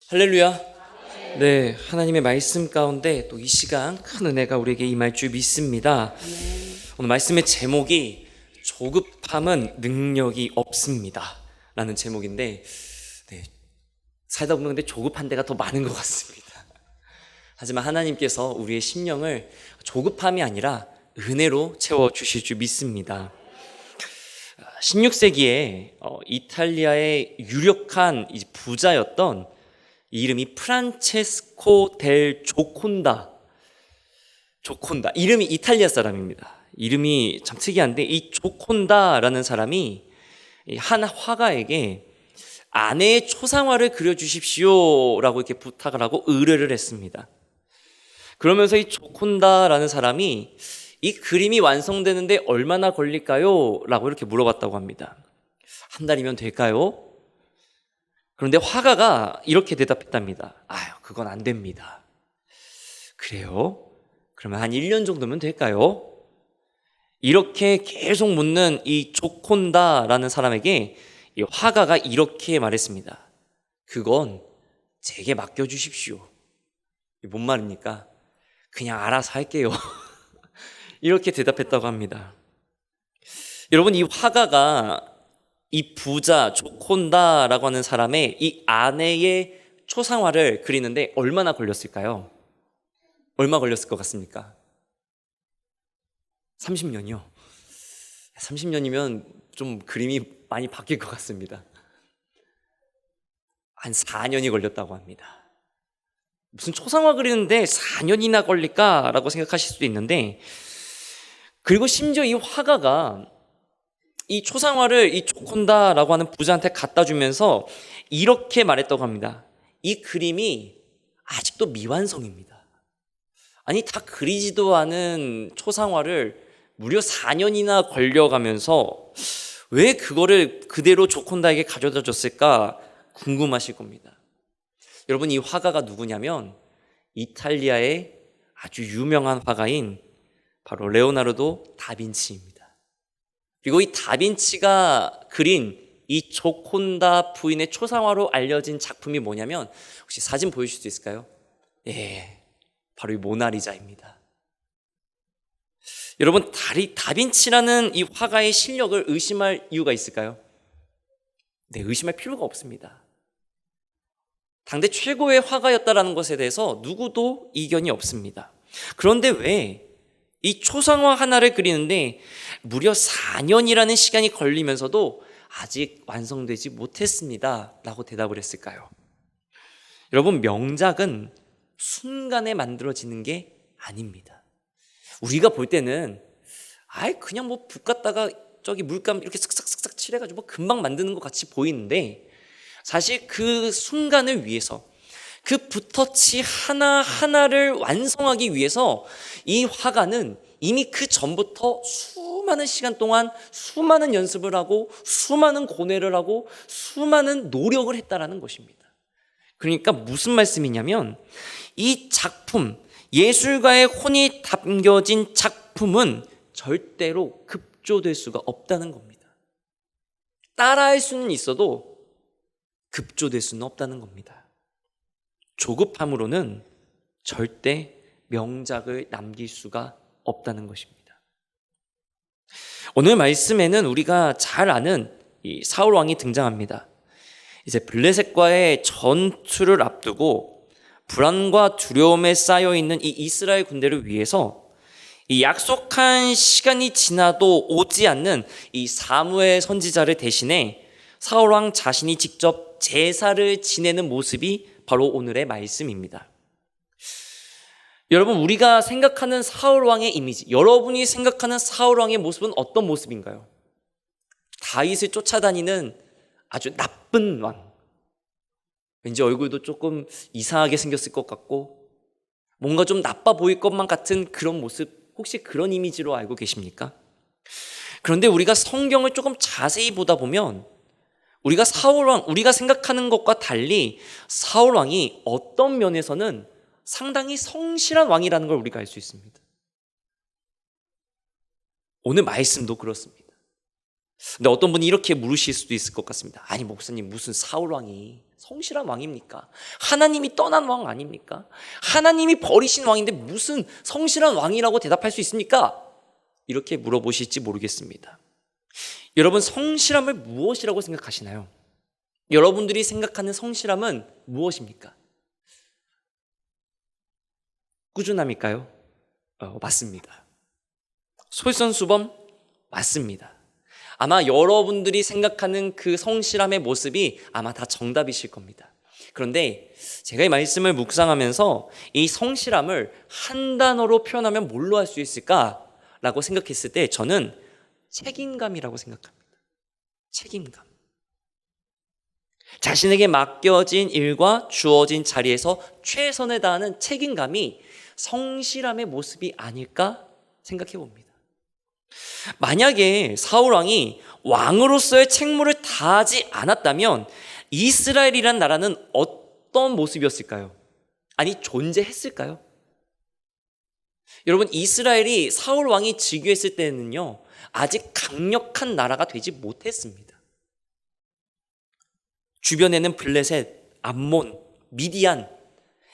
할렐루야. 네, 하나님의 말씀 가운데 또 이 시간 큰 은혜가 우리에게 임할 줄 믿습니다. 오늘 말씀의 제목이 조급함은 능력이 없습니다 라는 제목인데, 살다 보면 근데 조급한 데가 더 많은 것 같습니다. 하지만 하나님께서 우리의 심령을 조급함이 아니라 은혜로 채워주실 줄 믿습니다. 16세기에 이탈리아의 유력한 부자였던 이름이 프란체스코 델 조콘다. 이름이 이탈리아 사람입니다. 이름이 참 특이한데, 이 조콘다라는 사람이 한 화가에게 아내의 초상화를 그려주십시오 라고 이렇게 부탁을 하고 의뢰를 했습니다. 그러면서 이 조콘다라는 사람이 이 그림이 완성되는데 얼마나 걸릴까요? 라고 이렇게 물어봤다고 합니다. 한 달이면 될까요? 그런데 화가가 이렇게 대답했답니다. 그건 안 됩니다. 그래요? 그러면 한 1년 정도면 될까요? 이렇게 계속 묻는 이 조콘다라는 사람에게 이 화가가 이렇게 말했습니다. 그건 제게 맡겨주십시오. 뭔 말입니까? 그냥 알아서 할게요. 이렇게 대답했다고 합니다. 여러분, 이 화가가 이 부자 조콘다라고 하는 사람의 이 아내의 초상화를 그리는데 얼마나 걸렸을까요? 얼마 걸렸을 것 같습니까? 30년이요. 30년이면 좀 그림이 많이 바뀔 것 같습니다. 한 4년이 걸렸다고 합니다. 무슨 초상화 그리는데 4년이나 걸릴까라고 생각하실 수도 있는데, 그리고 심지어 이 화가가 이 초상화를 이 조콘다라고 하는 부자한테 갖다 주면서 이렇게 말했다고 합니다. 이 그림이 아직도 미완성입니다. 아니, 다 그리지도 않은 초상화를 무려 4년이나 걸려가면서 왜 그거를 그대로 조콘다에게 가져다 줬을까 궁금하실 겁니다. 여러분, 이 화가가 누구냐면 이탈리아의 아주 유명한 화가인 바로 레오나르도 다빈치입니다. 그리고 이 다빈치가 그린 이 조콘다 부인의 초상화로 알려진 작품이 뭐냐면, 혹시 사진 보여줄 수 있을까요? 바로 이 모나리자입니다. 여러분, 다빈치라는 이 화가의 실력을 의심할 이유가 있을까요? 네, 의심할 필요가 없습니다. 당대 최고의 화가였다라는 것에 대해서 누구도 이견이 없습니다. 그런데 왜 이 초상화 하나를 그리는데 무려 4년이라는 시간이 걸리면서도 아직 완성되지 못했습니다 라고 대답을 했을까요? 여러분, 명작은 순간에 만들어지는 게 아닙니다. 우리가 볼 때는 그냥 붓 갖다가 저기 물감 이렇게 쓱싹쓱싹 칠해가지고 금방 만드는 것 같이 보이는데, 사실 그 순간을 위해서, 그 붓터치 하나하나를 완성하기 위해서 이 화가는 이미 그 전부터 수많은 시간 동안 수많은 연습을 하고 수많은 고뇌를 하고 수많은 노력을 했다라는 것입니다. 그러니까 무슨 말씀이냐면, 이 작품, 예술가의 혼이 담겨진 작품은 절대로 급조될 수가 없다는 겁니다. 따라할 수는 있어도 급조될 수는 없다는 겁니다. 조급함으로는 절대 명작을 남길 수가 없다는 것입니다. 오늘 말씀에는 우리가 잘 아는 이 사울 왕이 등장합니다. 이제 블레셋과의 전투를 앞두고 불안과 두려움에 쌓여 있는 이 이스라엘 군대를 위해서 이 약속한 시간이 지나도 오지 않는 이 사무엘 선지자를 대신해 사울 왕 자신이 직접 제사를 지내는 모습이 바로 오늘의 말씀입니다. 여러분, 우리가 생각하는 사울 왕의 이미지, 여러분이 생각하는 사울 왕의 모습은 어떤 모습인가요? 다윗을 쫓아다니는 아주 나쁜 왕. 왠지 얼굴도 조금 이상하게 생겼을 것 같고 뭔가 좀 나빠 보일 것만 같은 그런 모습, 혹시 그런 이미지로 알고 계십니까? 그런데 우리가 성경을 조금 자세히 보다 보면 우리가 우리가 생각하는 것과 달리 사울 왕이 어떤 면에서는 상당히 성실한 왕이라는 걸 우리가 알 수 있습니다. 오늘 말씀도 그렇습니다. 근데 어떤 분이 이렇게 물으실 수도 있을 것 같습니다. 아니 목사님, 무슨 사울 왕이 성실한 왕입니까? 하나님이 떠난 왕 아닙니까? 하나님이 버리신 왕인데 무슨 성실한 왕이라고 대답할 수 있습니까? 이렇게 물어보실지 모르겠습니다. 여러분, 성실함을 무엇이라고 생각하시나요? 여러분들이 생각하는 성실함은 무엇입니까? 꾸준함일까요? 맞습니다. 솔선수범? 맞습니다. 아마 여러분들이 생각하는 그 성실함의 모습이 아마 다 정답이실 겁니다. 그런데 제가 이 말씀을 묵상하면서 이 성실함을 한 단어로 표현하면 뭘로 할 수 있을까라고 생각했을 때 저는 책임감이라고 생각합니다. 책임감. 자신에게 맡겨진 일과 주어진 자리에서 최선을 다하는 책임감이 성실함의 모습이 아닐까 생각해 봅니다. 만약에 사울 왕이 왕으로서의 책무를 다하지 않았다면 이스라엘이란 나라는 어떤 모습이었을까요? 아니, 존재했을까요? 여러분, 이스라엘이 사울 왕이 즉위했을 때는요, 아직 강력한 나라가 되지 못했습니다. 주변에는 블레셋, 암몬, 미디안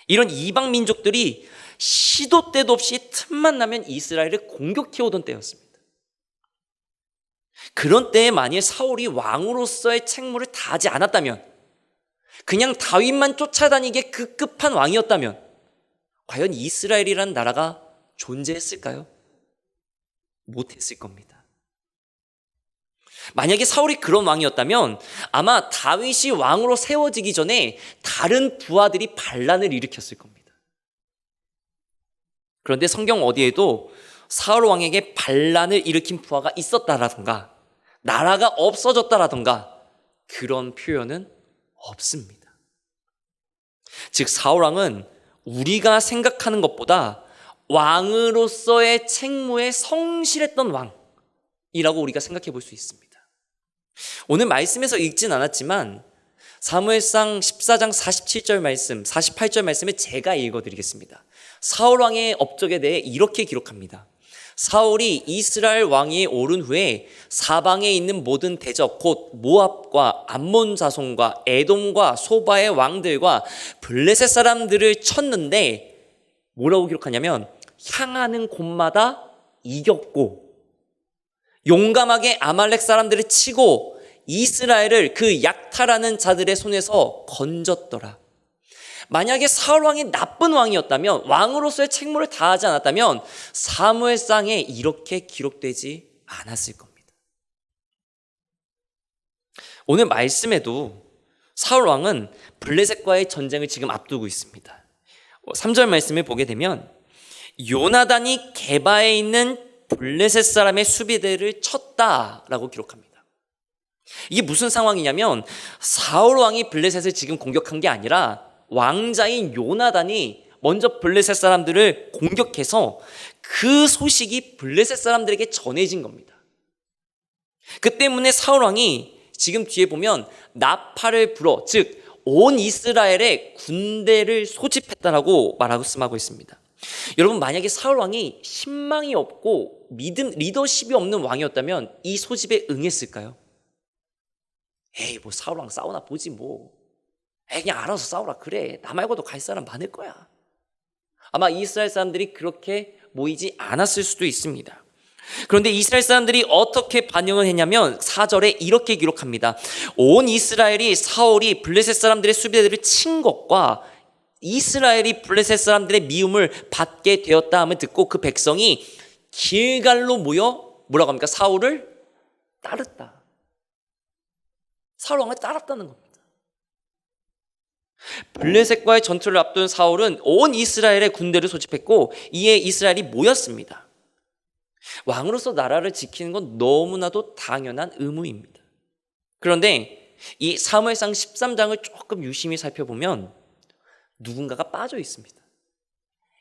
이런 이방 민족들이 시도 때도 없이 틈만 나면 이스라엘을 공격해오던 때였습니다. 그런 때에 만일 사울이 왕으로서의 책무를 다하지 않았다면, 그냥 다윗만 쫓아다니게 급급한 왕이었다면 과연 이스라엘이라는 나라가 존재했을까요? 못했을 겁니다. 만약에 사울이 그런 왕이었다면 아마 다윗이 왕으로 세워지기 전에 다른 부하들이 반란을 일으켰을 겁니다. 그런데 성경 어디에도 사울 왕에게 반란을 일으킨 부하가 있었다라던가 나라가 없어졌다라던가 그런 표현은 없습니다. 즉 사울 왕은 우리가 생각하는 것보다 왕으로서의 책무에 성실했던 왕이라고 우리가 생각해 볼 수 있습니다. 오늘 말씀에서 읽진 않았지만 사무엘상 14장 47절 말씀, 48절 말씀을 제가 읽어드리겠습니다. 사울 왕의 업적에 대해 이렇게 기록합니다. 사울이 이스라엘 왕위에 오른 후에 사방에 있는 모든 대적 곧 모압과 암몬 자손과 에돔과 소바의 왕들과 블레셋 사람들을 쳤는데 뭐라고 기록하냐면 향하는 곳마다 이겼고 용감하게 아말렉 사람들을 치고 이스라엘을 그 약탈하는 자들의 손에서 건졌더라. 만약에 사울 왕이 나쁜 왕이었다면, 왕으로서의 책무를 다하지 않았다면 사무엘상에 이렇게 기록되지 않았을 겁니다. 오늘 말씀에도 사울 왕은 블레셋과의 전쟁을 지금 앞두고 있습니다. 3절 말씀을 보게 되면 요나단이 게바에 있는 블레셋 사람의 수비대를 쳤다라고 기록합니다. 이게 무슨 상황이냐면 사울 왕이 블레셋을 지금 공격한 게 아니라 왕자인 요나단이 먼저 블레셋 사람들을 공격해서 그 소식이 블레셋 사람들에게 전해진 겁니다. 그 때문에 사울 왕이 지금 뒤에 보면 나팔을 불어, 즉 온 이스라엘의 군대를 소집했다라고 말씀하고 있습니다. 여러분, 만약에 사울 왕이 신망이 없고 리더십이 없는 왕이었다면 이 소집에 응했을까요? 에이, 뭐 사울 왕 싸우나 보지 뭐. 에이, 그냥 알아서 싸우라 그래. 나 말고도 갈 사람 많을 거야. 아마 이스라엘 사람들이 그렇게 모이지 않았을 수도 있습니다. 그런데 이스라엘 사람들이 어떻게 반응을 했냐면 4절에 이렇게 기록합니다. 온 이스라엘이 사울이 블레셋 사람들의 수비대들을 친 것과 이스라엘이 블레셋 사람들의 미움을 받게 되었다 함을 듣고 그 백성이 길갈로 모여 뭐라고 합니까? 사울을 따랐다. 사울 왕을 따랐다는 겁니다. 블레셋과의 전투를 앞둔 사울은 온 이스라엘의 군대를 소집했고 이에 이스라엘이 모였습니다. 왕으로서 나라를 지키는 건 너무나도 당연한 의무입니다. 그런데 이 사무엘상 13장을 조금 유심히 살펴보면 누군가가 빠져 있습니다.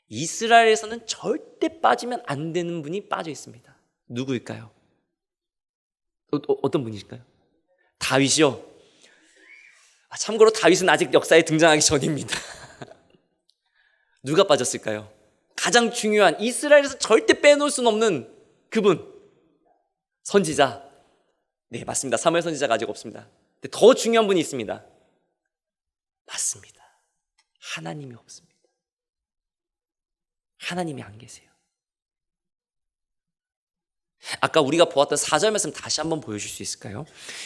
이스라엘에서는 절대 빠지면 안 되는 분이 빠져 있습니다. 누구일까요? 어떤 분이실까요? 다윗이요. 참고로 다윗은 아직 역사에 등장하기 전입니다. 누가 빠졌을까요? 가장 중요한 이스라엘에서 절대 빼놓을 수는 없는 그분, 선지자. 네, 맞습니다. 사무엘 선지자가 아직 없습니다. 근데 더 중요한 분이 있습니다. 맞습니다. 하나님이 없습니다. 하나님이 안 계세요. 아까 우리가 보았던 4절 말씀 다시 한번 보여줄 수 있을까요?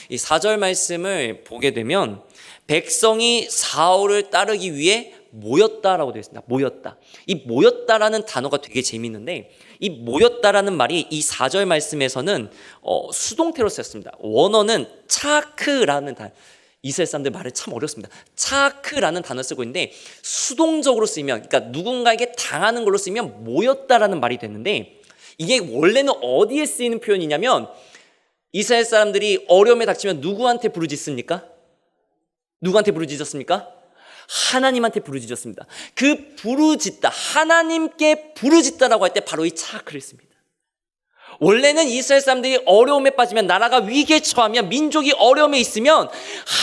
이 4절 말씀을 보게 되면 백성이 사울을 따르기 위해 모였다라고 되어 있습니다. 모였다. 이 모였다라는 단어가 되게 재미있는데 이 모였다라는 말이 이 4절 말씀에서는 수동태로 쓰였습니다. 원어는 차크라는 단어. 이스라엘 사람들 말은 참 어렵습니다. 차크라는 단어 쓰고 있는데 수동적으로 쓰이면, 그러니까 누군가에게 당하는 걸로 쓰이면 모였다라는 말이 됐는데 이게 원래는 어디에 쓰이는 표현이냐면 이스라엘 사람들이 어려움에 닥치면 누구한테 부르짖습니까? 누구한테 부르짖었습니까? 하나님한테 부르짖었습니다. 그 부르짖다, 하나님께 부르짖다라고 할 때 바로 이 차크를 씁니다. 원래는 이스라엘 사람들이 어려움에 빠지면, 나라가 위기에 처하면, 민족이 어려움에 있으면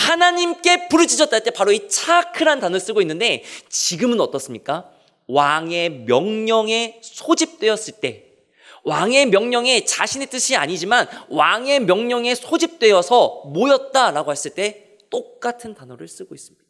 하나님께 부르짖었다 할 때 바로 이 차크란 단어를 쓰고 있는데 지금은 어떻습니까? 왕의 명령에 소집되었을 때, 왕의 명령에 자신의 뜻이 아니지만 왕의 명령에 소집되어서 모였다라고 했을 때 똑같은 단어를 쓰고 있습니다.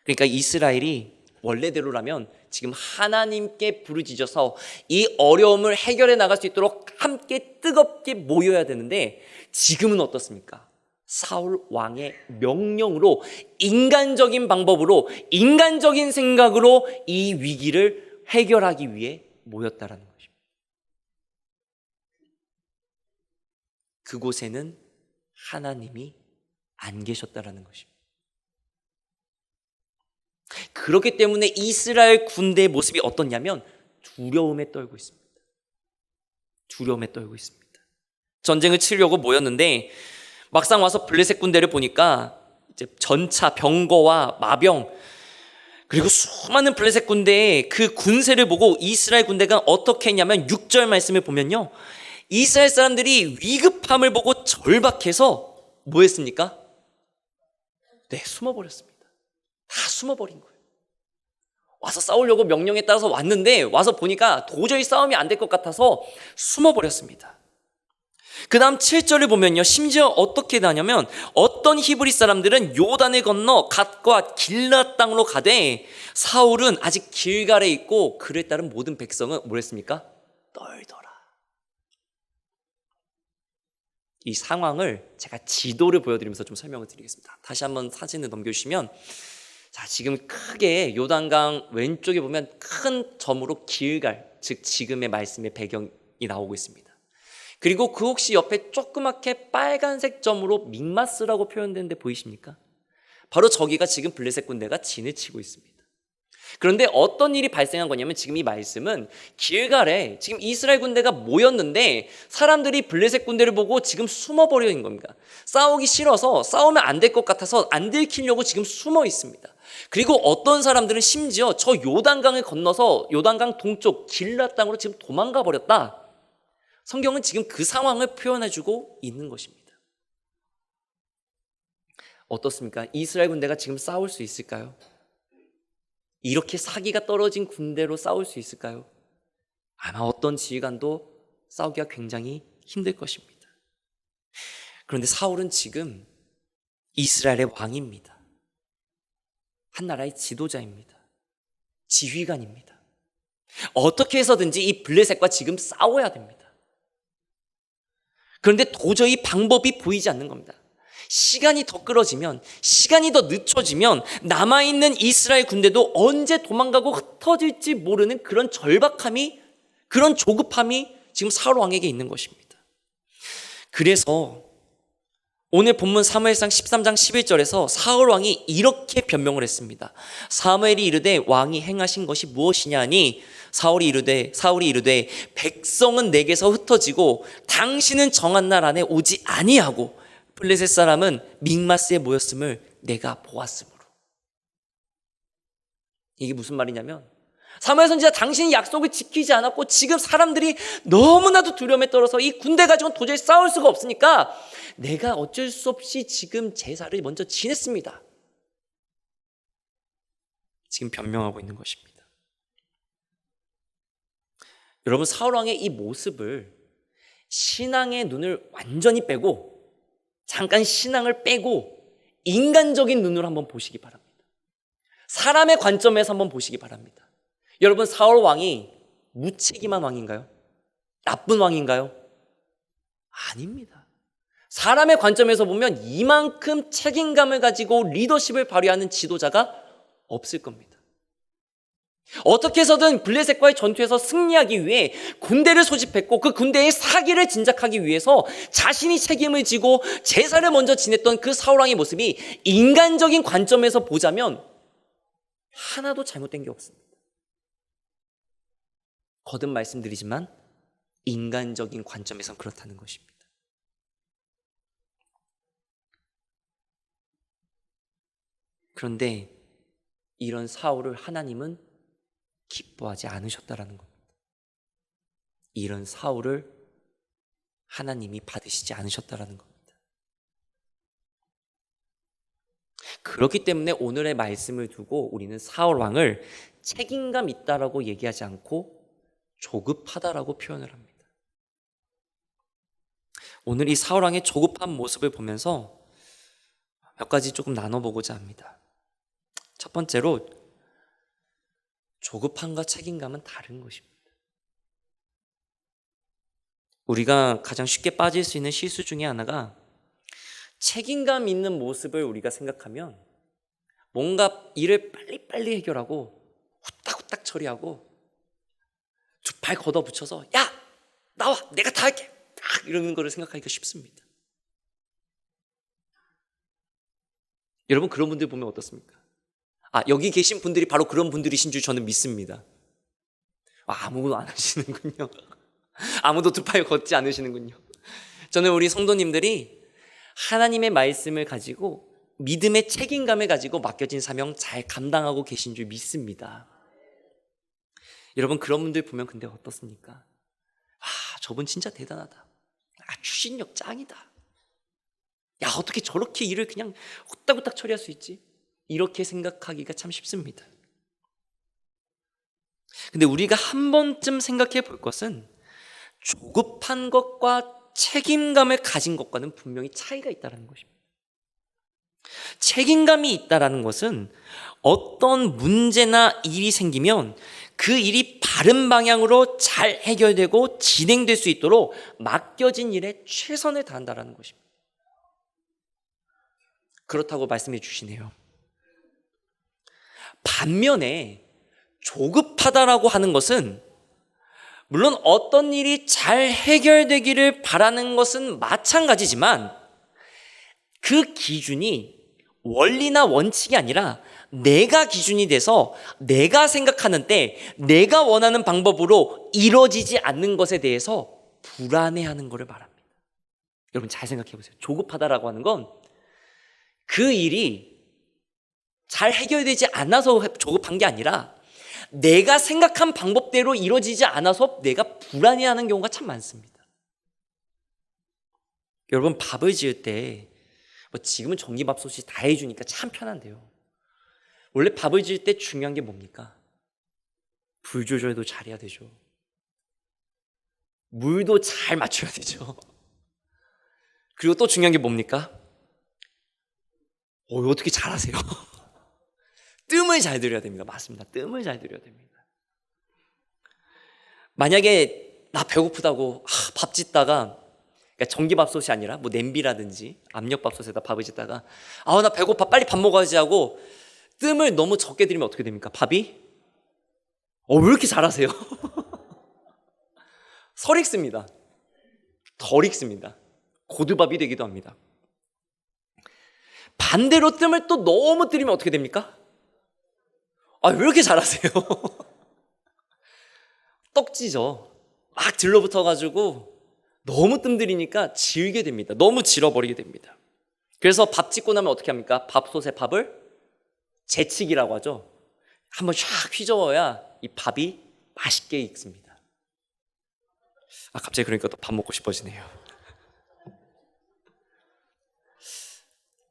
그러니까 이스라엘이 원래대로라면 지금 하나님께 부르짖어서 이 어려움을 해결해 나갈 수 있도록 함께 뜨겁게 모여야 되는데 지금은 어떻습니까? 사울 왕의 명령으로, 인간적인 방법으로, 인간적인 생각으로 이 위기를 해결하기 위해 모였다라는 것입니다. 그곳에는 하나님이 안 계셨다라는 것입니다. 그렇기 때문에 이스라엘 군대의 모습이 어떻냐면 두려움에 떨고 있습니다. 두려움에 떨고 있습니다. 전쟁을 치려고 모였는데 막상 와서 블레셋 군대를 보니까 이제 전차, 병거와 마병, 그리고 수많은 블레셋 군대의 그 군세를 보고 이스라엘 군대가 어떻게 했냐면 6절 말씀을 보면요, 이스라엘 사람들이 위급함을 보고 절박해서 뭐 했습니까? 네, 숨어버렸습니다. 다 숨어버린 거예요. 와서 싸우려고 명령에 따라서 왔는데 와서 보니까 도저히 싸움이 안 될 것 같아서 숨어버렸습니다. 그 다음 7절을 보면요, 심지어 어떻게 하냐면 어떤 히브리 사람들은 요단을 건너 갓과 길앗 땅으로 가되 사울은 아직 길갈에 있고 그를 따른 모든 백성은 뭘 했습니까? 떨더라. 이 상황을 제가 지도를 보여드리면서 좀 설명을 드리겠습니다. 다시 한번 사진을 넘겨주시면, 자, 지금 크게 요단강 왼쪽에 보면 큰 점으로 길갈, 즉 지금의 말씀의 배경이 나오고 있습니다. 그리고 그 혹시 옆에 조그맣게 빨간색 점으로 믹마스라고 표현되는데 보이십니까? 바로 저기가 지금 블레셋 군대가 진을 치고 있습니다. 그런데 어떤 일이 발생한 거냐면 지금 이 말씀은 길갈에 지금 이스라엘 군대가 모였는데 사람들이 블레셋 군대를 보고 지금 숨어버린 겁니다. 싸우기 싫어서, 싸우면 안 될 것 같아서 안 들키려고 지금 숨어 있습니다. 그리고 어떤 사람들은 심지어 저 요단강을 건너서 요단강 동쪽 길앗 땅으로 지금 도망가 버렸다. 성경은 지금 그 상황을 표현해주고 있는 것입니다. 어떻습니까? 이스라엘 군대가 지금 싸울 수 있을까요? 이렇게 사기가 떨어진 군대로 싸울 수 있을까요? 아마 어떤 지휘관도 싸우기가 굉장히 힘들 것입니다. 그런데 사울은 지금 이스라엘의 왕입니다. 한 나라의 지도자입니다. 지휘관입니다. 어떻게 해서든지 이 블레셋과 지금 싸워야 됩니다. 그런데 도저히 방법이 보이지 않는 겁니다. 시간이 더 끌어지면, 시간이 더 늦춰지면 남아있는 이스라엘 군대도 언제 도망가고 흩어질지 모르는 그런 절박함이, 그런 조급함이 지금 사울 왕에게 있는 것입니다. 그래서 오늘 본문 사무엘상 13장 11절에서 사울 왕이 이렇게 변명을 했습니다. 사무엘이 이르되 왕이 행하신 것이 무엇이냐니 사울이 이르되 백성은 내게서 흩어지고 당신은 정한 날 안에 오지 아니하고 블레셋 사람은 믹마스에 모였음을 내가 보았으므로. 이게 무슨 말이냐면 사무엘 선지자, 당신이 약속을 지키지 않았고 지금 사람들이 너무나도 두려움에 떨어서 이 군대 가지고는 도저히 싸울 수가 없으니까 내가 어쩔 수 없이 지금 제사를 먼저 지냈습니다. 지금 변명하고 있는 것입니다. 여러분, 사울 왕의 이 모습을 신앙의 눈을 완전히 빼고, 잠깐 신앙을 빼고 인간적인 눈으로 한번 보시기 바랍니다. 사람의 관점에서 한번 보시기 바랍니다. 여러분, 사울 왕이 무책임한 왕인가요? 나쁜 왕인가요? 아닙니다. 사람의 관점에서 보면 이만큼 책임감을 가지고 리더십을 발휘하는 지도자가 없을 겁니다. 어떻게 해서든 블레셋과의 전투에서 승리하기 위해 군대를 소집했고 그 군대의 사기를 진작하기 위해서 자신이 책임을 지고 제사를 먼저 지냈던 그 사울왕의 모습이 인간적인 관점에서 보자면 하나도 잘못된 게 없습니다. 거듭 말씀드리지만 인간적인 관점에선 그렇다는 것입니다. 그런데 이런 사울을 하나님은 기뻐하지 않으셨다라는 겁니다. 이런 사울을 하나님이 받으시지 않으셨다라는 겁니다. 그렇기 때문에 오늘의 말씀을 두고 우리는 사울 왕을 책임감 있다라고 얘기하지 않고 조급하다라고 표현을 합니다. 오늘 이 사울 왕의 조급한 모습을 보면서 몇 가지 조금 나눠보고자 합니다. 첫 번째로, 조급함과 책임감은 다른 것입니다. 우리가 가장 쉽게 빠질 수 있는 실수 중에 하나가 책임감 있는 모습을 우리가 생각하면 뭔가 일을 빨리빨리 해결하고 후딱후딱 처리하고 두 팔 걷어붙여서 야! 나와! 내가 다 할게! 딱 이러는 거를 생각하기가 쉽습니다. 여러분, 그런 분들 보면 어떻습니까? 여기 계신 분들이 바로 그런 분들이신 줄 저는 믿습니다. 아무도 안 하시는군요. 아무도 두 팔 걷지 않으시는군요. 저는 우리 성도님들이 하나님의 말씀을 가지고 믿음의 책임감을 가지고 맡겨진 사명 잘 감당하고 계신 줄 믿습니다. 여러분, 그런 분들 보면 근데 어떻습니까? 저분 진짜 대단하다. 추진력 짱이다. 야, 어떻게 저렇게 일을 그냥 후딱후딱 처리할 수 있지? 이렇게 생각하기가 참 쉽습니다. 근데 우리가 한 번쯤 생각해 볼 것은 조급한 것과 책임감을 가진 것과는 분명히 차이가 있다는 것입니다. 책임감이 있다는 것은 어떤 문제나 일이 생기면 그 일이 바른 방향으로 잘 해결되고 진행될 수 있도록 맡겨진 일에 최선을 다한다는 것입니다. 그렇다고 말씀해 주시네요. 반면에 조급하다라고 하는 것은 물론 어떤 일이 잘 해결되기를 바라는 것은 마찬가지지만 그 기준이 원리나 원칙이 아니라 내가 기준이 돼서 내가 생각하는 때 내가 원하는 방법으로 이루어지지 않는 것에 대해서 불안해하는 것을 말합니다. 여러분, 잘 생각해 보세요. 조급하다라고 하는 건 그 일이 잘 해결되지 않아서 조급한 게 아니라 내가 생각한 방법대로 이루어지지 않아서 내가 불안해하는 경우가 참 많습니다. 여러분, 밥을 지을 때 지금은 전기밥솥이 다 해주니까 참 편한데요. 원래 밥을 지을 때 중요한 게 뭡니까? 불 조절도 잘해야 되죠. 물도 잘 맞춰야 되죠. 그리고 또 중요한 게 뭡니까? 어떻게 잘하세요? 뜸을 잘 들여야 됩니다. 맞습니다. 뜸을 잘 들여야 됩니다. 만약에 나 배고프다고 밥 짓다가, 그러니까 전기밥솥이 아니라 뭐 냄비라든지 압력밥솥에다 밥을 짓다가 나 배고파 빨리 밥 먹어야지 하고 뜸을 너무 적게 들이면 어떻게 됩니까? 밥이 왜 이렇게 잘하세요? 설 익습니다. 덜 익습니다. 고두밥이 되기도 합니다. 반대로 뜸을 또 너무 들이면 어떻게 됩니까? 왜 이렇게 잘하세요? 떡지죠. 막 들러붙어가지고 너무 뜸 들이니까 질게 됩니다. 너무 질어버리게 됩니다. 그래서 밥 짓고 나면 어떻게 합니까? 밥솥에 밥을 재치기라고 하죠. 한번 샥 휘저어야 이 밥이 맛있게 익습니다. 갑자기 그러니까 또 밥 먹고 싶어지네요.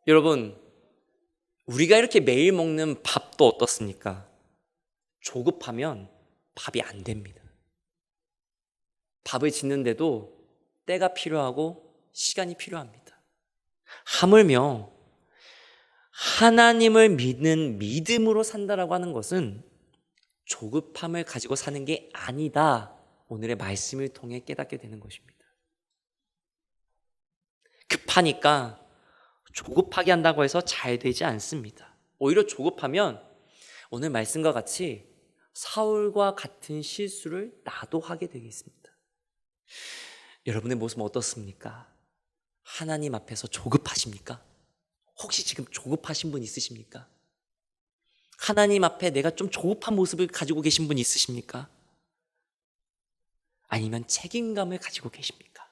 여러분, 우리가 이렇게 매일 먹는 밥도 어떻습니까? 조급하면 밥이 안 됩니다. 밥을 짓는데도 때가 필요하고 시간이 필요합니다. 하물며 하나님을 믿는 믿음으로 산다라고 하는 것은 조급함을 가지고 사는 게 아니다. 오늘의 말씀을 통해 깨닫게 되는 것입니다. 급하니까 조급하게 한다고 해서 잘 되지 않습니다. 오히려 조급하면 오늘 말씀과 같이 사울과 같은 실수를 나도 하게 되겠습니다. 여러분의 모습은 어떻습니까? 하나님 앞에서 조급하십니까? 혹시 지금 조급하신 분 있으십니까? 하나님 앞에 내가 좀 조급한 모습을 가지고 계신 분 있으십니까? 아니면 책임감을 가지고 계십니까?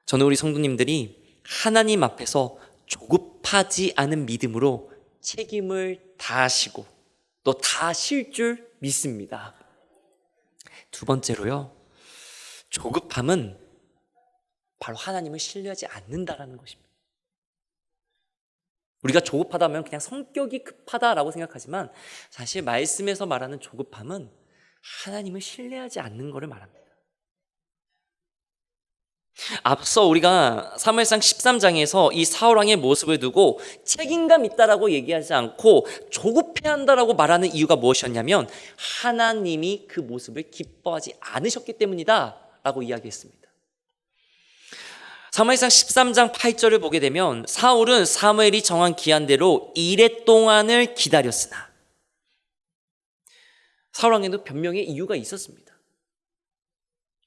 저는 우리 성도님들이 하나님 앞에서 조급하지 않은 믿음으로 책임을 다하시고 또 다하실 줄 믿습니다. 두 번째로요, 조급함은 바로 하나님을 신뢰하지 않는다라는 것입니다. 우리가 조급하다면 그냥 성격이 급하다라고 생각하지만 사실 말씀에서 말하는 조급함은 하나님을 신뢰하지 않는 것을 말합니다. 앞서 우리가 사무엘상 13장에서 이 사울왕의 모습을 두고 책임감 있다라고 얘기하지 않고 조급해한다라고 말하는 이유가 무엇이었냐면 하나님이 그 모습을 기뻐하지 않으셨기 때문이다 라고 이야기했습니다. 사무엘상 13장 8절을 보게 되면 사울은 사무엘이 정한 기한대로 이레 동안을 기다렸으나, 사울왕에도 변명의 이유가 있었습니다.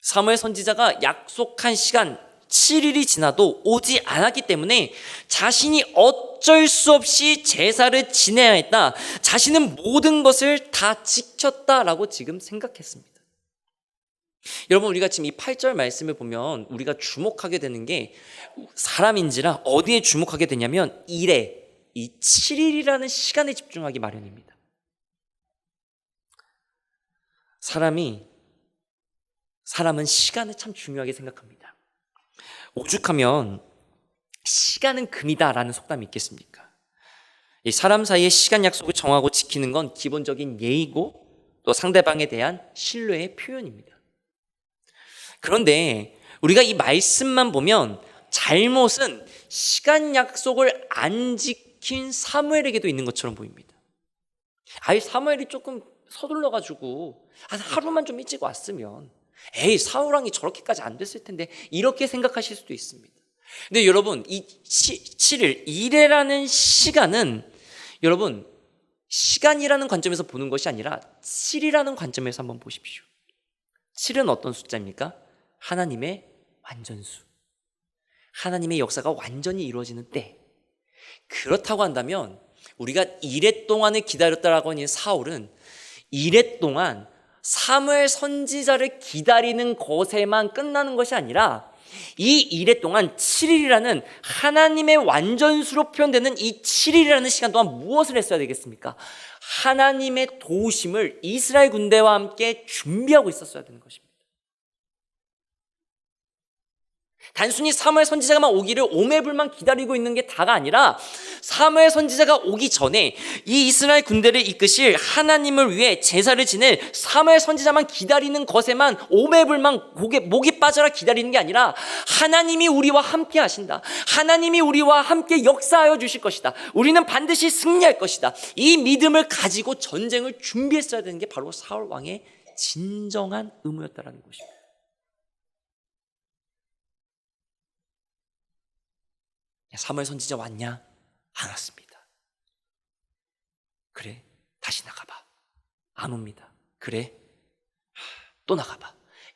사무엘 선지자가 약속한 시간 7일이 지나도 오지 않았기 때문에 자신이 어쩔 수 없이 제사를 지내야 했다. 자신은 모든 것을 다 지켰다라고 지금 생각했습니다. 여러분, 우리가 지금 이 8절 말씀을 보면 우리가 주목하게 되는 게 사람인지라 어디에 주목하게 되냐면 일에, 이 7일이라는 시간에 집중하기 마련입니다. 사람은 시간을 참 중요하게 생각합니다. 오죽하면 시간은 금이다라는 속담이 있겠습니까? 이 사람 사이의 시간 약속을 정하고 지키는 건 기본적인 예의고 또 상대방에 대한 신뢰의 표현입니다. 그런데 우리가 이 말씀만 보면 잘못은 시간 약속을 안 지킨 사무엘에게도 있는 것처럼 보입니다. 사무엘이 조금 서둘러가지고 하루만 좀 일찍 왔으면 사울왕이 저렇게까지 안 됐을 텐데 이렇게 생각하실 수도 있습니다. 근데 여러분, 이 7일, 이래라는 시간은 여러분 시간이라는 관점에서 보는 것이 아니라 7이라는 관점에서 한번 보십시오. 7은 어떤 숫자입니까? 하나님의 완전수, 하나님의 역사가 완전히 이루어지는 때. 그렇다고 한다면 우리가 이레 동안을 기다렸다라고 하는 사울은 이레 동안 사무엘 선지자를 기다리는 것에만 끝나는 것이 아니라 이 이레 동안 7일이라는 하나님의 완전수로 표현되는 이 7일이라는 시간 동안 무엇을 했어야 되겠습니까? 하나님의 도우심을 이스라엘 군대와 함께 준비하고 있었어야 되는 것입니다. 단순히 사무엘 선지자만 오기를 오매불만 기다리고 있는 게 다가 아니라 사무엘 선지자가 오기 전에 이 이스라엘 군대를 이끄실 하나님을 위해 제사를 지낼 사무엘 선지자만 기다리는 것에만 오매불만 목이 빠져라 기다리는 게 아니라 하나님이 우리와 함께 하신다, 하나님이 우리와 함께 역사하여 주실 것이다, 우리는 반드시 승리할 것이다, 이 믿음을 가지고 전쟁을 준비했어야 되는 게 바로 사울 왕의 진정한 의무였다라는 것입니다. 사무엘 선지자 왔냐? 안 왔습니다. 그래, 다시 나가봐. 안 옵니다. 그래, 또 나가봐.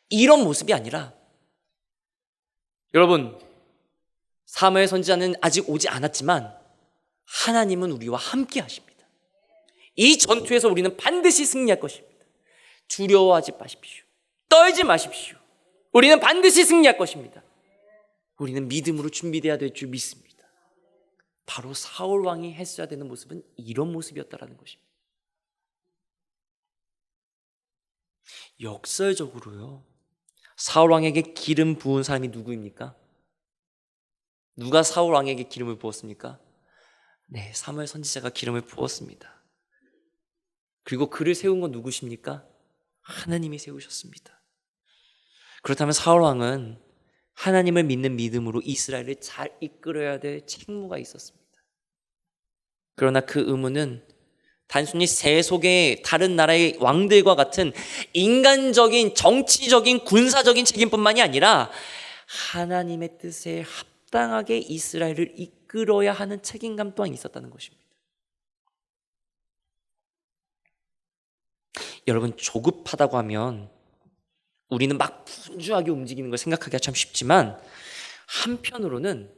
이런 모습이 아니라, 여러분, 사무엘 선지자는 아직 오지 않았지만 하나님은 우리와 함께 하십니다. 이 전투에서 우리는 반드시 승리할 것입니다. 두려워하지 마십시오. 떨지 마십시오. 우리는 반드시 승리할 것입니다. 우리는 믿음으로 준비되어야 될 줄 믿습니다. 바로 사울 왕이 했어야 되는 모습은 이런 모습이었다라는 것입니다. 역설적으로요, 사울 왕에게 기름 부은 사람이 누구입니까? 누가 사울 왕에게 기름을 부었습니까? 네, 사무엘 선지자가 기름을 부었습니다. 그리고 그를 세운 건 누구십니까? 하나님이 세우셨습니다. 그렇다면 사울 왕은 하나님을 믿는 믿음으로 이스라엘을 잘 이끌어야 될 책무가 있었습니다. 그러나 그 의무는 단순히 세속의 다른 나라의 왕들과 같은 인간적인 정치적인 군사적인 책임뿐만이 아니라 하나님의 뜻에 합당하게 이스라엘을 이끌어야 하는 책임감 또한 있었다는 것입니다. 여러분, 조급하다고 하면 우리는 막 분주하게 움직이는 걸 생각하기가 참 쉽지만, 한편으로는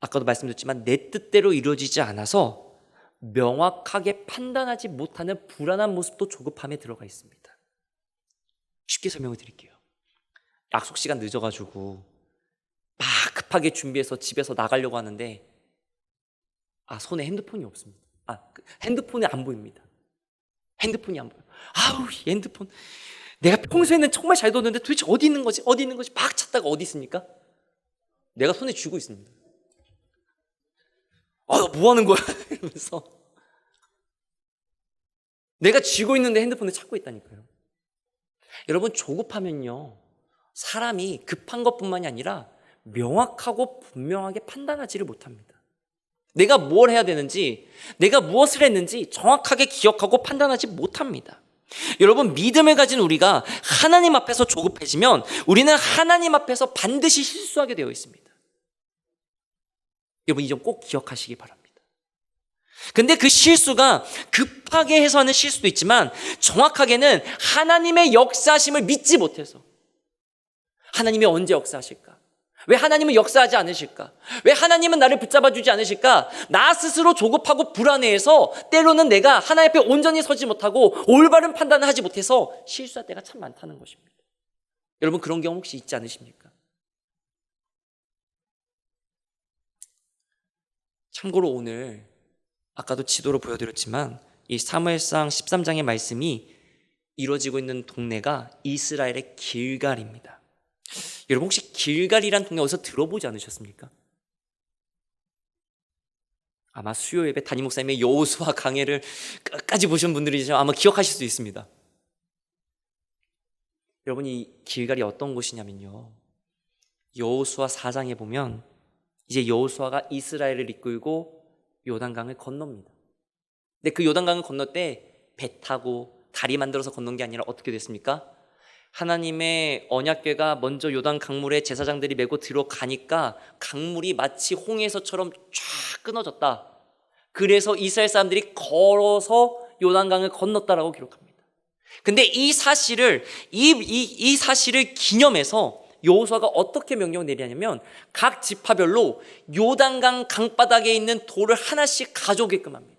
아까도 말씀드렸지만 내 뜻대로 이루어지지 않아서 명확하게 판단하지 못하는 불안한 모습도 조급함에 들어가 있습니다. 쉽게 설명을 드릴게요. 약속 시간 늦어가지고 막 급하게 준비해서 집에서 나가려고 하는데 손에 핸드폰이 없습니다. 핸드폰이 안 보입니다. 핸드폰이 안 보여. 이 핸드폰 내가 평소에는 정말 잘 뒀는데 도대체 어디 있는 거지? 어디 있는 거지? 막 찾다가 어디 있습니까? 내가 손에 쥐고 있습니다. 너 뭐 하는 거야? 이러면서 내가 쥐고 있는데 핸드폰을 찾고 있다니까요. 여러분, 조급하면요, 사람이 급한 것뿐만이 아니라 명확하고 분명하게 판단하지를 못합니다. 내가 뭘 해야 되는지, 내가 무엇을 했는지 정확하게 기억하고 판단하지 못합니다. 여러분, 믿음을 가진 우리가 하나님 앞에서 조급해지면 우리는 하나님 앞에서 반드시 실수하게 되어 있습니다. 여러분, 이 점 꼭 기억하시기 바랍니다. 근데 그 실수가 급하게 해서 하는 실수도 있지만 정확하게는 하나님의 역사하심을 믿지 못해서, 하나님이 언제 역사하실까? 왜 하나님은 역사하지 않으실까? 왜 하나님은 나를 붙잡아 주지 않으실까? 나 스스로 조급하고 불안해해서 때로는 내가 하나님 앞에 온전히 서지 못하고 올바른 판단을 하지 못해서 실수할 때가 참 많다는 것입니다. 여러분, 그런 경우 혹시 있지 않으십니까? 참고로 오늘 아까도 지도로 보여드렸지만 이 사무엘상 13장의 말씀이 이루어지고 있는 동네가 이스라엘의 길갈입니다. 여러분, 혹시 길갈이란 동네 어디서 들어보지 않으셨습니까? 아마 수요 예배 담임 목사님의 여호수아 강해를 끝까지 보신 분들이지만 아마 기억하실 수 있습니다. 여러분, 이 길갈이 어떤 곳이냐면요, 여호수아 4장에 보면 이제 여호수아가 이스라엘을 이끌고 요단강을 건넙니다. 근데 그 요단강을 건널 때 배 타고 다리 만들어서 건넌 게 아니라 어떻게 됐습니까? 하나님의 언약궤가 먼저 요단 강물에 제사장들이 메고 들어가니까 강물이 마치 홍해서처럼 쫙 끊어졌다. 그래서 이스라엘 사람들이 걸어서 요단강을 건넜다라고 기록합니다. 근데 이 사실을 기념해서 여호수아가 어떻게 명령을 내리냐면 각 지파별로 요단강 강바닥에 있는 돌을 하나씩 가져오게끔 합니다.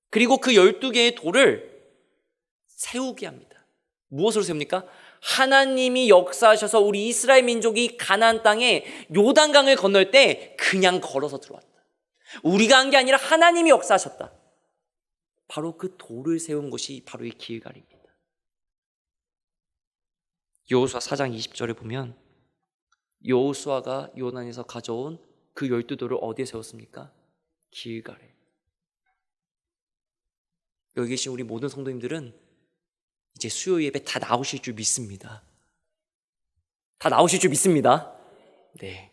그리고 그 12개의 돌을 세우게 합니다. 무엇으로 세웁니까? 하나님이 역사하셔서 우리 이스라엘 민족이 가나안 땅에 요단강을 건널 때 그냥 걸어서 들어왔다. 우리가 한 게 아니라 하나님이 역사하셨다. 바로 그 돌을 세운 곳이 바로 이 길갈입니다. 여호수아 4장 20절에 보면 여호수아가 요단에서 가져온 그 12돌을 어디에 세웠습니까? 길갈에. 여기 계신 우리 모든 성도님들은 이제 수요 예배 다 나오실 줄 믿습니다. 다 나오실 줄 믿습니다. 네.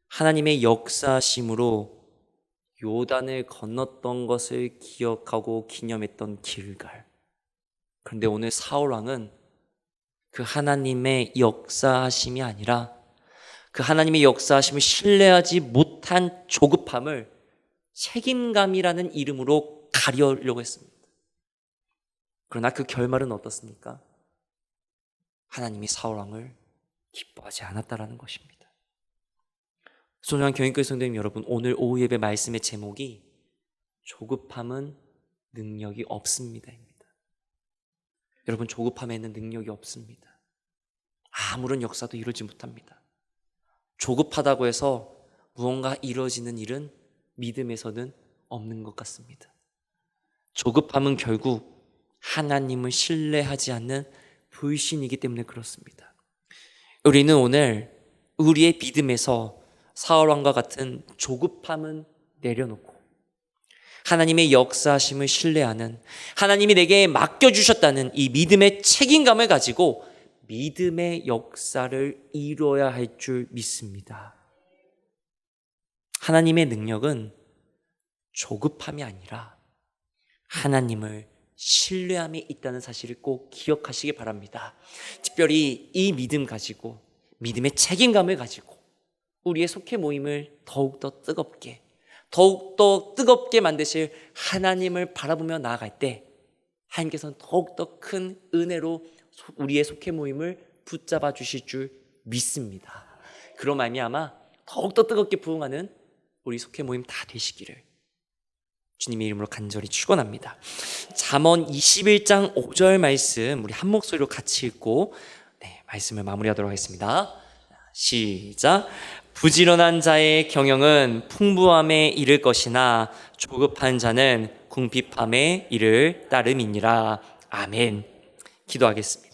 하나님의 역사심으로 요단을 건넜던 것을 기억하고 기념했던 길갈. 그런데 오늘 사울 왕은 그 하나님의 역사하심이 아니라 그 하나님의 역사하심을 신뢰하지 못한 조급함을 책임감이라는 이름으로 가려려고 했습니다. 그러나 그 결말은 어떻습니까? 하나님이 사울 왕을 기뻐하지 않았다라는 것입니다. 소중한 교인교회 성도님 여러분, 오늘 오후 예배 말씀의 제목이 조급함은 능력이 없습니다입니다. 여러분, 조급함에는 능력이 없습니다. 아무런 역사도 이루지 못합니다. 조급하다고 해서 무언가 이루어지는 일은 믿음에서는 없는 것 같습니다. 조급함은 결국 하나님을 신뢰하지 않는 불신이기 때문에 그렇습니다. 우리는 오늘 우리의 믿음에서 사울왕과 같은 조급함은 내려놓고 하나님의 역사하심을 신뢰하는, 하나님이 내게 맡겨주셨다는 이 믿음의 책임감을 가지고 믿음의 역사를 이루어야 할 줄 믿습니다. 하나님의 능력은 조급함이 아니라 하나님을 신뢰함에 있다는 사실을 꼭 기억하시기 바랍니다. 특별히 이 믿음 가지고, 믿음의 책임감을 가지고 우리의 속회 모임을 더욱더 뜨겁게 만드실 하나님을 바라보며 나아갈 때 하나님께서는 더욱더 큰 은혜로 우리의 속회 모임을 붙잡아 주실 줄 믿습니다. 그런 말미암아 더욱더 뜨겁게 부흥하는 우리 속회 모임 다 되시기를 주님의 이름으로 간절히 축원합니다. 잠언 21장 5절 말씀 우리 한 목소리로 같이 읽고 말씀을 마무리하도록 하겠습니다. 시작. 부지런한 자의 경영은 풍부함에 이를 것이나 조급한 자는 궁핍함에 이를 따름이니라. 아멘. 기도하겠습니다.